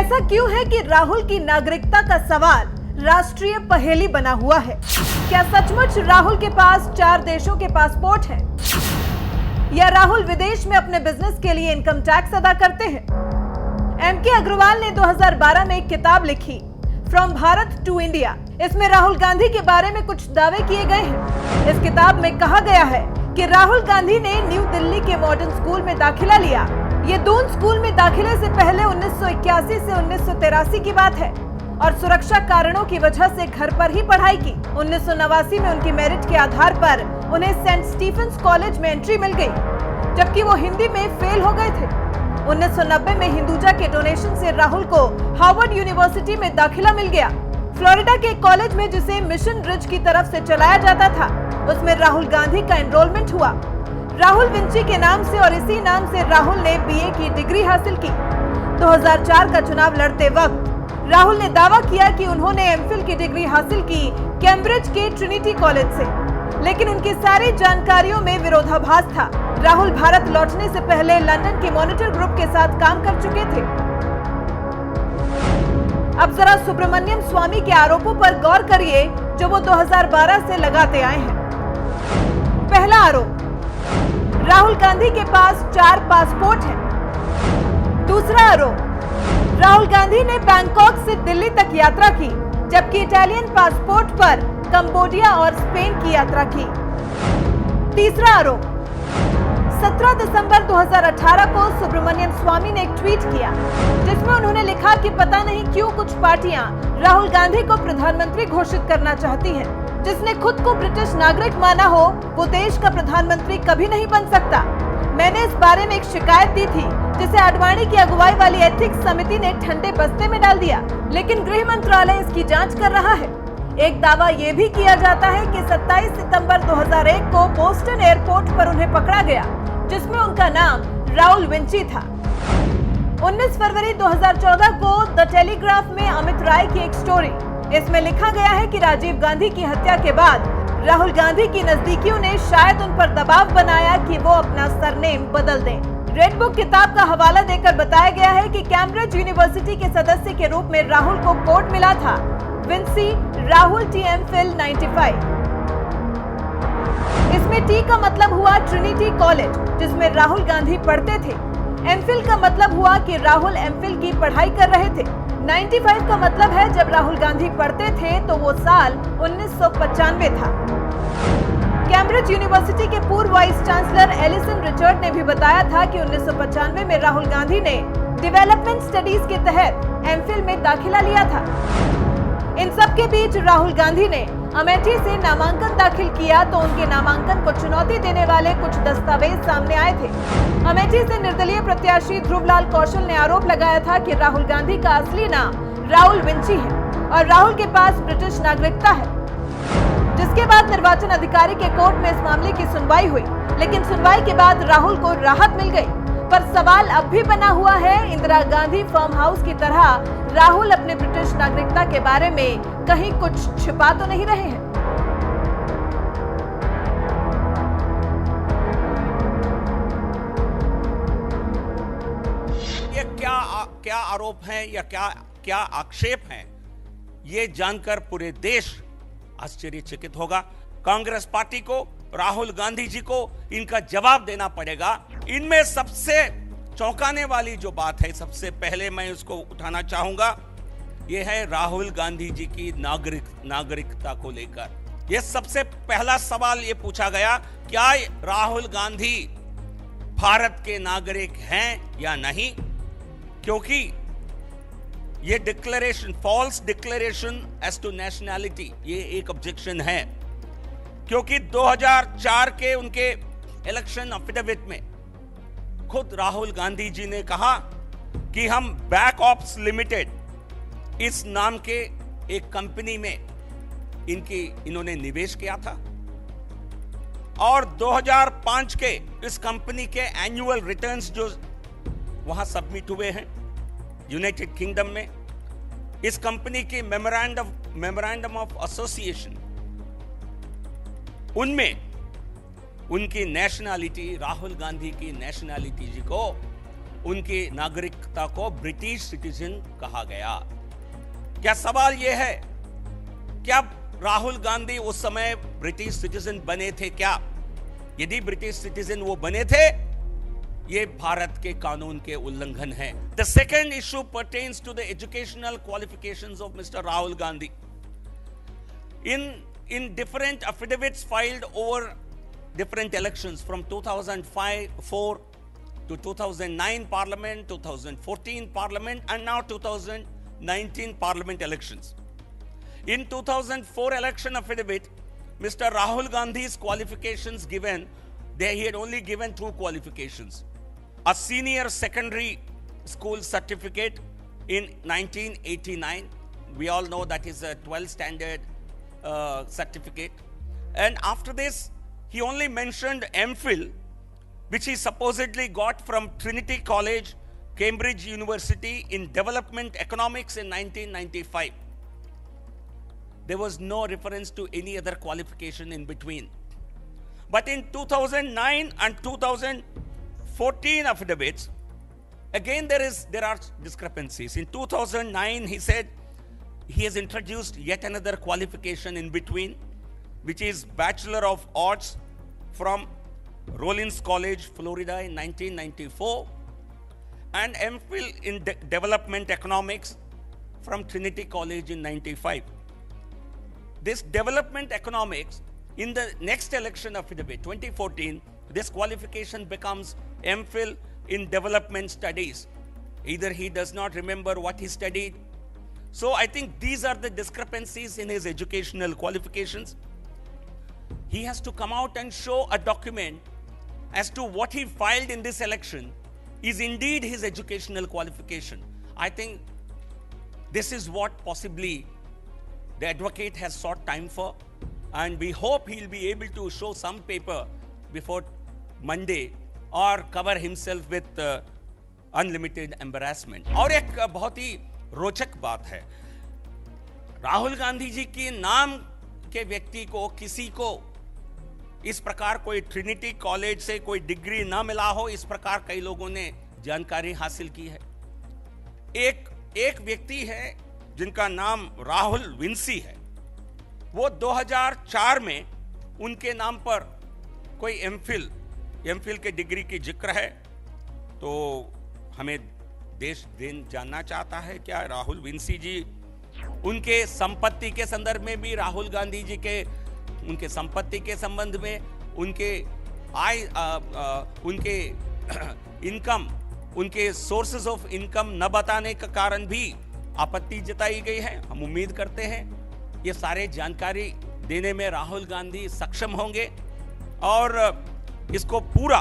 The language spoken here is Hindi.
ऐसा क्यों है कि राहुल की नागरिकता का सवाल राष्ट्रीय पहेली बना हुआ है? क्या सचमुच राहुल के पास 4 देशों के पासपोर्ट हैं? या राहुल विदेश में अपने बिजनेस के लिए इनकम टैक्स अदा करते हैं? एमके अग्रवाल ने 2012 में एक किताब लिखी, फ्रॉम भारत टू इंडिया। इसमें राहुल गांधी के बारे में कुछ दावे किए गए हैं। इस किताब में कहा गया है कि राहुल गांधी ने न्यू दिल्ली के मॉडर्न स्कूल में दाखिला लिया। ये दून स्कूल में दाखिले से पहले 1981 से 1983 की बात है और सुरक्षा कारणों की वजह से घर पर ही पढ़ाई की। 1989 में उनकी मेरिट के आधार पर उन्हें सेंट स्टीफेंस कॉलेज में एंट्री मिल गई, जबकि वो हिंदी में फेल हो गए थे। 1990 में हिंदुजा के डोनेशन से राहुल को हार्वर्ड यूनिवर्सिटी में दाखिला मिल गया। फ्लोरिडा के कॉलेज में जिसे मिशन रिज की तरफ से चलाया जाता था, उसमें राहुल गांधी का एनरोलमेंट हुआ। राहुल विंची के नाम से और इसी नाम से राहुल ने बीए की डिग्री हासिल की। 2004 का चुनाव लड़ते वक्त राहुल ने दावा किया कि उन्होंने एमफिल की डिग्री हासिल की कैम्ब्रिज के ट्रिनिटी कॉलेज से, लेकिन उनकी सारी जानकारियों में विरोधाभास था। राहुल भारत लौटने से पहले लंदन के मॉनिटर ग्रुप के साथ काम कर चुके थे। अब जरा सुब्रमण्यम स्वामी के आरोपों पर गौर करिए, जो वो 2012 से लगाते आए हैं। पहला आरोप, राहुल गांधी के पास 4 पासपोर्ट हैं। दूसरा आरोप, राहुल गांधी ने बैंकॉक से दिल्ली तक यात्रा की, जबकि इटालियन पासपोर्ट पर कंबोडिया और स्पेन की यात्रा की। तीसरा आरोप, 17 दिसंबर 2018 को सुब्रमण्यम स्वामी ने एक ट्वीट किया, जिसमें उन्होंने लिखा कि पता नहीं क्यों कुछ पार्टियां राहुल गांधी को प्रधानमंत्री घोषित करना चाहती हैं। जिसने खुद को ब्रिटिश नागरिक माना हो, वो देश का प्रधानमंत्री कभी नहीं बन सकता। मैंने इस बारे में एक शिकायत दी थी, जिसे आडवाणी की अगुवाई वाली एथिक्स समिति ने ठंडे बस्ते में डाल दिया, लेकिन गृह मंत्रालय इसकी जांच कर रहा है। एक दावा ये भी किया जाता है कि 27 सितंबर 2001 को बोस्टन एयरपोर्ट पर उन्हें पकड़ा गया, जिसमें उनका नाम राहुल विंची था। 19 फरवरी 2014 को द टेलीग्राफ में अमित राय की एक स्टोरी, इसमें लिखा गया है कि राजीव गांधी की हत्या के बाद राहुल गांधी की नजदीकियों ने शायद उन पर दबाव बनाया कि वो अपना सरनेम बदल दें। रेड बुक किताब का हवाला देकर बताया गया है कि कैम्ब्रिज यूनिवर्सिटी के सदस्य के रूप में राहुल को कोड मिला था, विंसी राहुल टी एमफिल 95। इसमें टी का मतलब हुआ ट्रिनिटी कॉलेज, जिसमें राहुल गांधी पढ़ते थे। एमफिल का मतलब हुआ कि राहुल एमफिल की पढ़ाई कर रहे थे। 95 का मतलब है जब राहुल गांधी पढ़ते थे तो वो साल 1995 था। कैम्ब्रिज यूनिवर्सिटी के पूर्व वाइस चांसलर एलिसन रिचर्ड ने भी बताया था कि 1995 में राहुल गांधी ने डेवलपमेंट स्टडीज के तहत एमफिल में दाखिला लिया था। इन सब के बीच राहुल गांधी ने अमेठी से नामांकन दाखिल किया तो उनके नामांकन को चुनौती देने वाले कुछ दस्तावेज सामने आए थे। अमेठी से निर्दलीय प्रत्याशी ध्रुवलाल कौशल ने आरोप लगाया था कि राहुल गांधी का असली नाम राहुल विंची है और राहुल के पास ब्रिटिश नागरिकता है। जिसके बाद निर्वाचन अधिकारी के कोर्ट में इस मामले की सुनवाई हुई, लेकिन सुनवाई के बाद राहुल को राहत मिल गई। पर सवाल अब भी बना हुआ है, इंदिरा गांधी फार्म हाउस की तरह राहुल अपने ब्रिटिश नागरिकता के बारे में कहीं कुछ छिपा तो नहीं रहे हैं। ये क्या आरोप हैं या क्या आक्षेप हैं, ये जानकर पूरे देश आश्चर्यचकित होगा। कांग्रेस पार्टी को, राहुल गांधी जी को इनका जवाब देना पड़ेगा। इनमें सबसे चौंकाने वाली जो बात है, सबसे पहले मैं उसको उठाना चाहूंगा, ये है राहुल गांधी जी की नागरिकता को लेकर। ये सबसे पहला सवाल ये पूछा गया, क्या राहुल गांधी भारत के नागरिक हैं या नहीं? क्योंकि ये declaration, false declaration as to nationality, ये एक ऑब्जेक्शन है। क्योंकि 2004 के उनके इलेक्शन एफिडेविट में खुद राहुल गांधी जी ने कहा कि हम बैक ऑप्स लिमिटेड इस नाम के एक कंपनी में इन्होंने निवेश किया था और 2005 के इस कंपनी के एनुअल रिटर्न्स जो वहां सबमिट हुए हैं यूनाइटेड किंगडम में, इस कंपनी के मेमोरेंडम ऑफ एसोसिएशन, उनमें उनकी नेशनैलिटी, राहुल गांधी की नेशनैलिटी जी को उनकी नागरिकता को ब्रिटिश सिटीजन कहा गया। क्या सवाल यह है, क्या राहुल गांधी उस समय ब्रिटिश सिटीजन बने थे क्या? यदि ब्रिटिश सिटीजन वो बने थे, ये भारत के कानून के उल्लंघन है। The second issue pertains to the educational qualifications of Mr. Rahul Gandhi. In different affidavits filed over different elections from 2004 to 2009 Parliament, 2014 Parliament, and now 2019 Parliament elections. In 2004 election affidavit, Mr. Rahul Gandhi's qualifications given, there he had only given 2 qualifications. A senior secondary school certificate in 1989. We all know that is a 12th standard certificate. And after this, he only mentioned MPhil, which he supposedly got from Trinity College, Cambridge University in Development Economics in 1995. There was no reference to any other qualification in between. But in 2009 and 2014 affidavits, again there are discrepancies. In 2009, he said he has introduced yet another qualification in between, which is Bachelor of Arts from Rollins College, Florida in 1994, and MPhil in Development Economics from Trinity College in 95. This development economics, in the next election affidavit, 2014, this qualification becomes MPhil in development studies. Either he does not remember what he studied. So I think these are the discrepancies in his educational qualifications. He has to come out and show a document as to what he filed in this election is indeed his educational qualification. I think this is what possibly the advocate has sought time for, and we hope he'll be able to show some paper before Monday or cover himself with unlimited embarrassment. और एक बहुत ही रोचक बात है, राहुल गांधी जी के नाम के व्यक्ति को, किसी को इस प्रकार कोई ट्रिनिटी कॉलेज से कोई डिग्री ना मिला हो, इस प्रकार कई लोगों ने जानकारी हासिल की है। एक व्यक्ति है जिनका नाम राहुल विंसी है, वो 2004 में उनके नाम पर कोई एमफिल के डिग्री की जिक्र है। तो हमें देश दिन जानना चाहता है क्या राहुल विंसी जी, उनके संपत्ति के संदर्भ में भी, राहुल गांधी जी के उनके संपत्ति के संबंध में, उनके आय, उनके इनकम, उनके सोर्सेज ऑफ इनकम न बताने का कारण भी आपत्ति जताई गई है। हम उम्मीद करते हैं ये सारे जानकारी देने में राहुल गांधी सक्षम होंगे और इसको पूरा